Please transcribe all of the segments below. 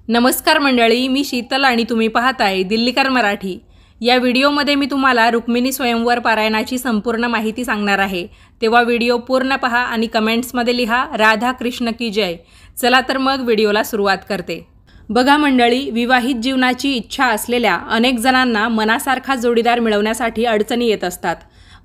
नमस्कार मंडळी, मी शीतल आणि तुम्ही पाहताय दिल्लीकर मराठी। या व्हिडिओमध्ये मी तुम्हाला रुक्मिणी स्वयंवर पारायणाची संपूर्ण माहिती सांगणार आहे। तेव्हा व्हिडिओ पूर्ण पहा आणि कमेंट्समध्ये लिहा राधा कृष्ण की जय। चला तर मग व्हिडिओला सुरुवात करते। बघा मंडळी, विवाहित जीवनाची इच्छा असलेल्या अनेक जणांना मनासारखा जोडीदार मिळवण्यासाठी अडचणी येत असतात।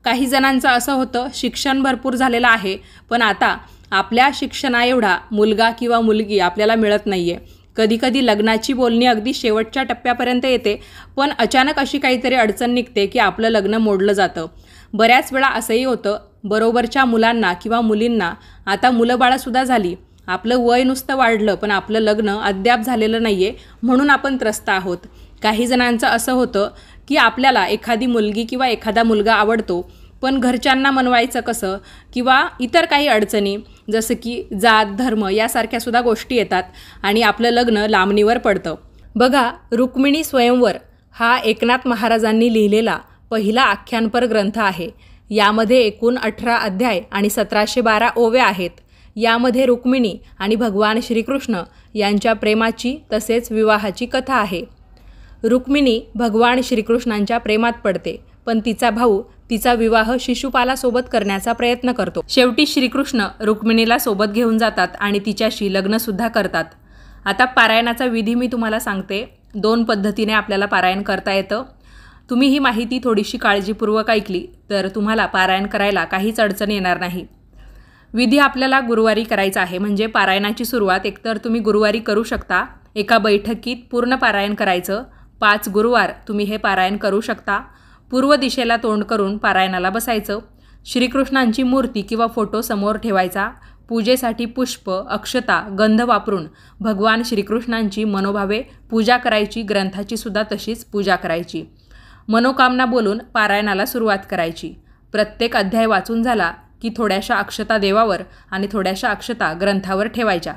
काही जणांचं असं होतं, शिक्षण भरपूर झालेलं आहे पण आता आपल्या शिक्षणाएवढा मुलगा किंवा मुलगी आपल्याला मिळत नाहीये। कधी-कधी लग्नाची बोलणी अगदी शेवटच्या टप्प्यापर्यंत येते पण अचानक अशी काहीतरी अडचण निघते की आपलं लग्न मोडलं जातं। बऱ्याच वेळा असंही होतं, बरोबरच्या मुलांना किंवा मुलींना आता मुलं-बाळं सुद्धा झाली, आपलं वय नुसतं वाढलं पण आपलं लग्न अद्याप झालेलं नाहीये म्हणून आपण त्रस्त आहोत। काही जणांचं असं होतं की आपल्याला एखादी मुलगी किंवा एखादा मुलगा आवडतो पण घरच्यांना मनवायचं कसं किंवा इतर काही अडचणी जसं की जात धर्म यासारख्या सुद्धा गोष्टी येतात आणि आपलं लग्न लांबणीवर पडतं। बघा, रुक्मिणी स्वयंवर हा एकनाथ महाराजांनी लिहिलेला पहिला आख्यानपर ग्रंथ आहे। यामध्ये एकूण 18 अध्याय आणि 1712 ओव्या आहेत। यामध्ये रुक्मिणी आणि भगवान श्रीकृष्ण यांच्या प्रेमाची तसेच विवाहाची कथा आहे। रुक्मिणी भगवान श्रीकृष्णांच्या प्रेमात पडते पण तिचा भाऊ तिचा विवाह शिशुपालासोबत करण्याचा प्रयत्न करतो। शेवटी श्रीकृष्ण रुक्मिणीला सोबत घेऊन जातात आणि तिच्याशी लग्नसुद्धा करतात। आता पारायणाचा विधी मी तुम्हाला सांगते। 2 पद्धतीने आपल्याला पारायण करता येतं। तुम्ही ही माहिती थोडीशी काळजीपूर्वक ऐकली तर तुम्हाला पारायण करायला काहीच अडचण येणार नाही। विधी आपल्याला गुरुवारी करायचा आहे, म्हणजे पारायणाची सुरुवात एकतर तुम्ही गुरुवारी करू शकता, एका बैठकीत पूर्ण पारायण करायचं। 5 गुरुवार तुम्ही हे पारायण करू शकता। पूर्व दिशेला तोंड करून पारायणाला बसायचं। श्रीकृष्णांची मूर्ती किंवा फोटो समोर ठेवायचा। पूजेसाठी पुष्प, अक्षता, गंध वापरून भगवान श्रीकृष्णांची मनोभावे पूजा करायची। ग्रंथाची सुद्धा तशीच पूजा करायची। मनोकामना बोलून पारायणाला सुरुवात करायची। प्रत्येक अध्याय वाचून झाला की थोड्याशा अक्षता देवावर आणि थोड्याशा अक्षता ग्रंथावर ठेवायच्या।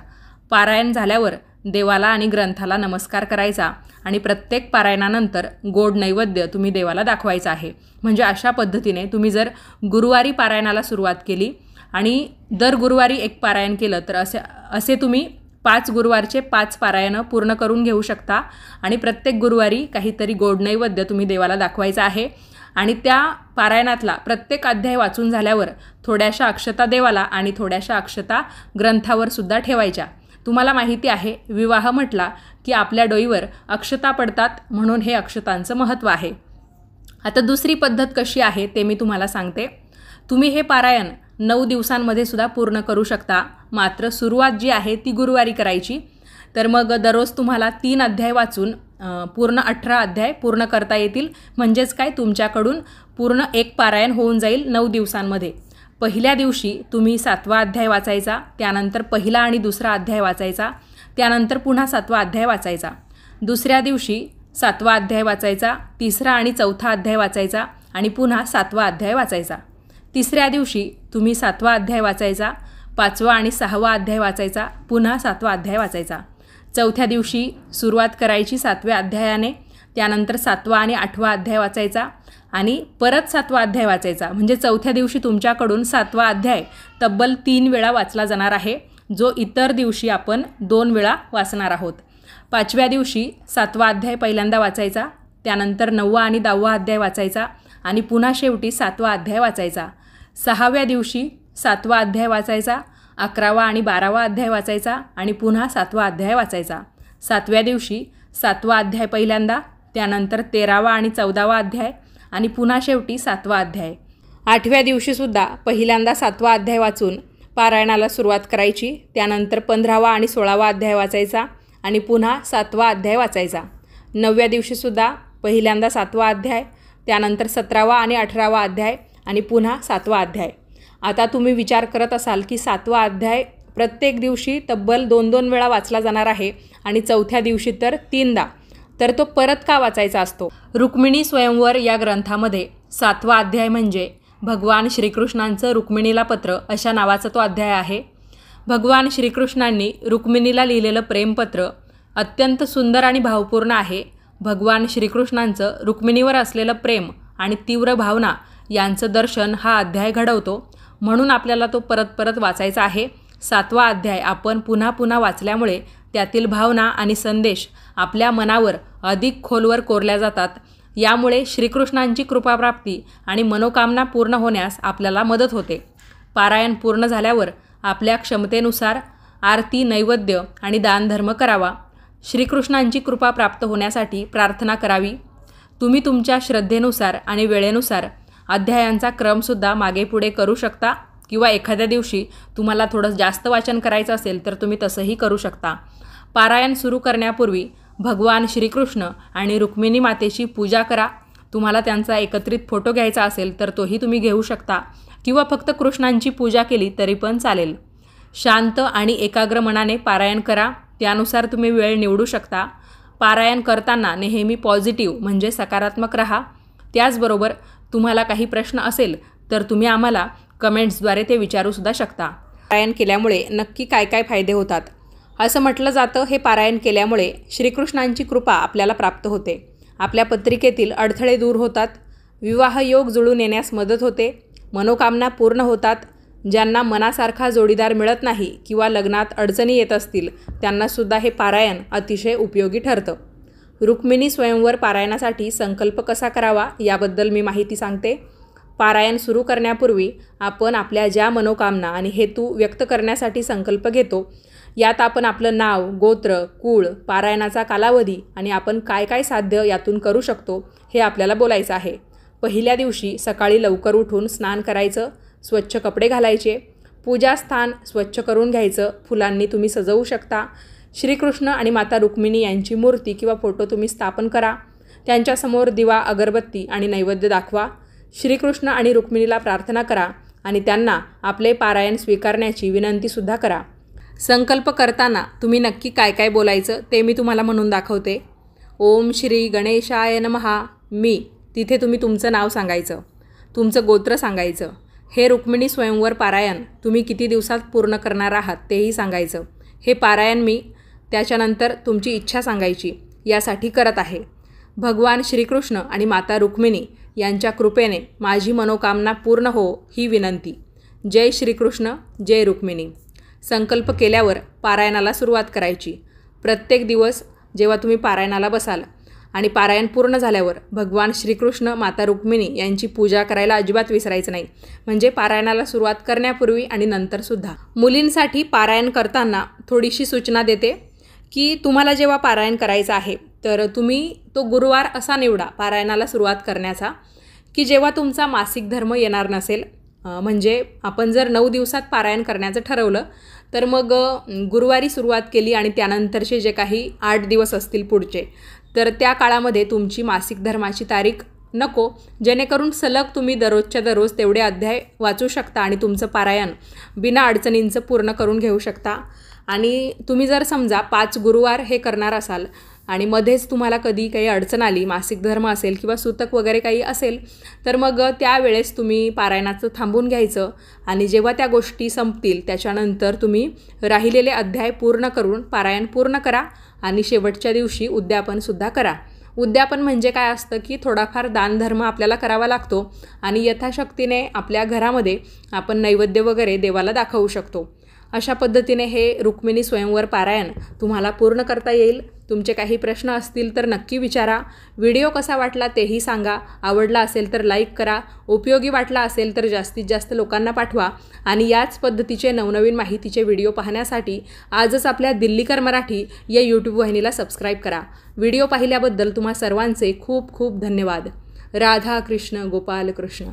पारायण झाल्यावर देवाला आणि ग्रंथाला नमस्कार करायचा आणि प्रत्येक पारायणानंतर गोड नैवेद्य तुम्ही देवाला दाखवायचा आहे। म्हणजे अशा पद्धतीने तुम्ही जर गुरुवारी पारायणाला सुरुवात केली आणि दर गुरुवारी एक पारायण केलं तर असे तुम्ही 5 गुरुवारचे 5 पारायणं पूर्ण करून घेऊ शकता आणि प्रत्येक गुरुवारी काहीतरी गोड नैवेद्य तुम्ही देवाला दाखवायचा आहे। आणि त्या पारायणातला प्रत्येक अध्याय वाचून झाल्यावर थोड्याशा अक्षता देवाला आणि थोड्याशा अक्षता ग्रंथावर सुद्धा ठेवायच्या। तुम्हाला माहिती आहे, विवाह म्हटला की आपल्या डोईवर अक्षता पडतात म्हणून हे अक्षतांचं महत्त्व आहे। आता दुसरी पद्धत कशी आहे ते मी तुम्हाला सांगते। तुम्ही हे पारायण 9 दिवसांमध्ये सुद्धा पूर्ण करू शकता, मात्र सुरुवात जी आहे ती गुरुवारी करायची। तर मग दररोज तुम्हाला 3 अध्याय वाचून पूर्ण 18 अध्याय पूर्ण करता येतील। म्हणजेच काय, तुमच्याकडून पूर्ण एक पारायण होऊन जाईल 9 दिवसांमध्ये। पहिल्या दिवशी तुम्ही 7वा अध्याय वाचायचा, त्यानंतर पहिला आणि दुसरा अध्याय वाचायचा, त्यानंतर पुन्हा 7वा अध्याय वाचायचा। दुसऱ्या दिवशी 7वा अध्याय वाचायचा, तिसरा आणि चौथा अध्याय वाचायचा आणि पुन्हा 7वा अध्याय वाचायचा। तिसऱ्या दिवशी तुम्ही 7वा अध्याय वाचायचा, 5वा आणि 6वा अध्याय वाचायचा, पुन्हा 7वा अध्याय वाचायचा। चौथ्या दिवशी सुरुवात करायची 7व्या अध्यायाने, त्यानंतर 7वा आणि 8वा अध्याय वाचायचा आणि परत 7वा अध्याय वाचायचा। म्हणजे चौथ्या दिवशी तुमच्याकडून 7वा अध्याय तब्बल 3 वेळा वाचला जाणार आहे, जो इतर दिवशी आपण 2 वेळा वाचणार आहोत। 5व्या दिवशी 7वा अध्याय पहिल्यांदा वाचायचा, त्यानंतर 9वा आणि 10वा अध्याय वाचायचा आणि पुन्हा शेवटी 7वा अध्याय वाचायचा। 6व्या दिवशी 7वा अध्याय वाचायचा, 11वा आणि 12वा अध्याय वाचायचा आणि पुन्हा 7वा अध्याय वाचायचा। 7व्या दिवशी 7वा अध्याय पहिल्यांदा, त्यानंतर 13वा आणि 14वा अध्याय आणि पुन्हा शेवटी 7वा अध्याय। 8व्या दिवशीसुद्धा पहिल्यांदा 7वा अध्याय वाचून पारायणाला सुरुवात करायची, त्यानंतर 15वा आणि 16वा अध्याय वाचायचा आणि पुन्हा 7वा अध्याय वाचायचा। 9व्या दिवशीसुद्धा पहिल्यांदा 7वा अध्याय, त्यानंतर 17वा आणि 18वा अध्याय आणि पुन्हा 7वा अध्याय। आता तुम्ही विचार करत असाल की 7वा अध्याय प्रत्येक दिवशी तब्बल 2-2 वेळा वाचला जाणार आहे आणि चौथ्या दिवशी तर 3दा, तर तो परत का वाचायचा असतो? रुक्मिणी स्वयंवर या ग्रंथामध्ये 7वा अध्याय म्हणजे भगवान श्रीकृष्णांचं रुक्मिणीला पत्र अशा नावाचा तो अध्याय आहे। भगवान श्रीकृष्णांनी रुक्मिणीला लिहिलेलं प्रेमपत्र अत्यंत सुंदर आणि भावपूर्ण आहे। भगवान श्रीकृष्णांचं रुक्मिणीवर असलेलं प्रेम आणि तीव्र भावना यांचं दर्शन हा अध्याय घडवतो, म्हणून आपल्याला तो परत परत वाचायचा आहे। 7वा अध्याय आपण पुन्हा पुन्हा वाचल्यामुळे त्यातील भावना आणि संदेश आपल्या मनावर अधिक खोलवर कोरल्या जातात. यामुळे श्रीकृष्णांची कृपाप्राप्ती आणि मनोकामना पूर्ण होण्यास आपल्याला मदत होते. पारायण पूर्ण झाल्यावर आपल्या क्षमतेनुसार आरती, नैवेद्य आणि दानधर्म करावा. श्रीकृष्णांची कृपा प्राप्त होण्यासाठी प्रार्थना करावी. तुम्ही तुमच्या श्रद्धेनुसार आणि वेळेनुसार अध्यायांचा क्रमसुद्धा मागे पुढे करू शकता किंवा एखाद्या दिवशी तुम्हाला थोडं जास्त वाचन करायचं असेल तर तुम्ही तसंही करू शकता. पारायण सुरू करण्यापूर्वी भगवान श्रीकृष्ण आणि रुक्मिणी मातेची पूजा करा. तुम्हाला त्यांचा एकत्रित फोटो घ्यायचा असेल तर तोही तुम्ही घेऊ शकता किंवा फक्त कृष्णांची पूजा केली तरी पण चालेल. शांत आणि एकाग्र मनाने पारायण करा. त्यानुसार तुम्ही वेळ निवडू शकता. पारायण करताना नेहमी पॉझिटिव्ह म्हणजे सकारात्मक राहा. त्याचबरोबर तुम्हाला काही प्रश्न असेल तर तुम्ही आम्हाला कमेंट्सद्वारे ते विचारूसुद्धा शकता. पारायण केल्यामुळे नक्की काय काय फायदे होतात? असं म्हटलं जातं, हे पारायण केल्यामुळे श्रीकृष्णांची कृपा आपल्याला प्राप्त होते. आपल्या पत्रिकेतील अडथळे दूर होतात. विवाहयोग जुळून येण्यास मदत होते. मनोकामना पूर्ण होतात. ज्यांना मनासारखा जोडीदार मिळत नाही किंवा लग्नात अडचणी येत असतील त्यांनासुद्धा हे पारायण अतिशय उपयोगी ठरतं. रुक्मिणी स्वयंवर पारायणासाठी संकल्प कसा करावा याबद्दल मी माहिती सांगते. पारायण सुरू करण्यापूर्वी आपण आपल्या ज्या मनोकामना आणि हेतू व्यक्त करण्यासाठी संकल्प घेतो यात आपण आपलं नाव, गोत्र, कुळ, पारायणाचा कालावधी आणि आपण काय काय साध्य यातून करू शकतो हे आपल्याला बोलायचं आहे. पहिल्या दिवशी सकाळी लवकर उठून स्नान करायचं, स्वच्छ कपडे घालायचे, पूजास्थान स्वच्छ करून घ्यायचं, फुलांनी तुम्ही सजवू शकता. श्रीकृष्ण आणि माता रुक्मिणी यांची मूर्ती किंवा फोटो तुम्ही स्थापन करा. त्यांच्यासमोर दिवा, अगरबत्ती आणि नैवेद्य दाखवा. श्रीकृष्ण आणि रुक्मिणीला प्रार्थना करा आणि त्यांना आपले पारायण स्वीकारण्याची विनंतीसुद्धा करा. संकल्प करताना तुम्ही नक्की काय काय बोलायचं ते मी तुम्हाला म्हणून दाखवते. ओम श्री गणेशाय नमः. मी तिथे तुम्ही तुमचं नाव सांगायचं, तुमचं गोत्र सांगायचं. हे रुक्मिणी स्वयंवर पारायण तुम्ही किती दिवसात पूर्ण करणार आहात तेही सांगायचं. हे पारायण मी त्याच्यानंतर तुमची इच्छा सांगायची यासाठी करत आहे. भगवान श्रीकृष्ण आणि माता रुक्मिणी यांच्या कृपेने माझी मनोकामना पूर्ण हो ही विनंती. जय श्रीकृष्ण, जय रुक्मिणी. संकल्प केल्यावर पारायणाला सुरुवात करायची. प्रत्येक दिवस जेव्हा तुम्ही पारायणाला बसाल आणि पारायण पूर्ण झाल्यावर भगवान श्रीकृष्ण, माता रुक्मिणी यांची पूजा करायला अजिबात विसरायचं नाही. म्हणजे पारायणाला सुरुवात करण्यापूर्वी आणि नंतरसुद्धा. मुलींसाठी पारायण करताना थोडीशी सूचना देते की तुम्हाला जेव्हा पारायण करायचं आहे तर तुम्ही तो गुरुवार असा निवडा पारायणाला सुरुवात करण्याचा की जेव्हा तुमचा मासिक धर्म येणार नसेल. म्हणजे आपण जर 9 दिवसात पारायण करण्याचं ठरवलं तर मग गुरुवारी सुरुवात केली आणि त्यानंतरचे जे काही 8 दिवस असतील पुढचे तर त्या काळामध्ये तुमची मासिक धर्माची तारीख नको, जेणेकरून सलग तुम्ही दररोजच्या दररोज तेवढे अध्याय वाचू शकता आणि तुमचं पारायण बिना अडचणींचं पूर्ण करून घेऊ शकता. आणि तुम्ही जर समजा 5 गुरुवार हे करणार असाल आणि मध्येच तुम्हाला कधी काही अडचण आली, मासिक धर्म असेल किंवा सूतक वगैरे काही असेल तर मग त्यावेळेस तुम्ही पारायणाचं थांबून घ्यायचं आणि जेव्हा त्या गोष्टी संपतील त्याच्यानंतर तुम्ही राहिलेले अध्याय पूर्ण करून पारायण पूर्ण करा आणि शेवटच्या दिवशी उद्यापनसुद्धा करा. उद्यापन म्हणजे काय असतं की थोडाफार दानधर्म आपल्याला करावा लागतो आणि यथाशक्तीने आपल्या घरामध्ये आपण नैवेद्य वगैरे देवाला दाखवू शकतो. अशा पद्धतीने हे रुक्मिणी स्वयंवर पारायण तुम्हाला पूर्ण करता येईल. तुमचे काही प्रश्न असतील तर नक्की विचारा. व्हिडिओ कसा वाटला तेही सांगा. आवडला असेल तर लाईक करा. उपयोगी वाटला असेल तर जास्तीत जास्त लोकांना पाठवा. आणि याच पद्धतीचे नवनवीन माहितीचे व्हिडिओ पाहण्यासाठी आजच आपल्या दिल्लीकर मराठी या यूट्यूब वाहिनीला सबस्क्राईब करा. व्हिडिओ पाहिल्याबद्दल तुम्हा सर्वांचे खूप खूप धन्यवाद. राधा कृष्ण गोपाल कृष्ण.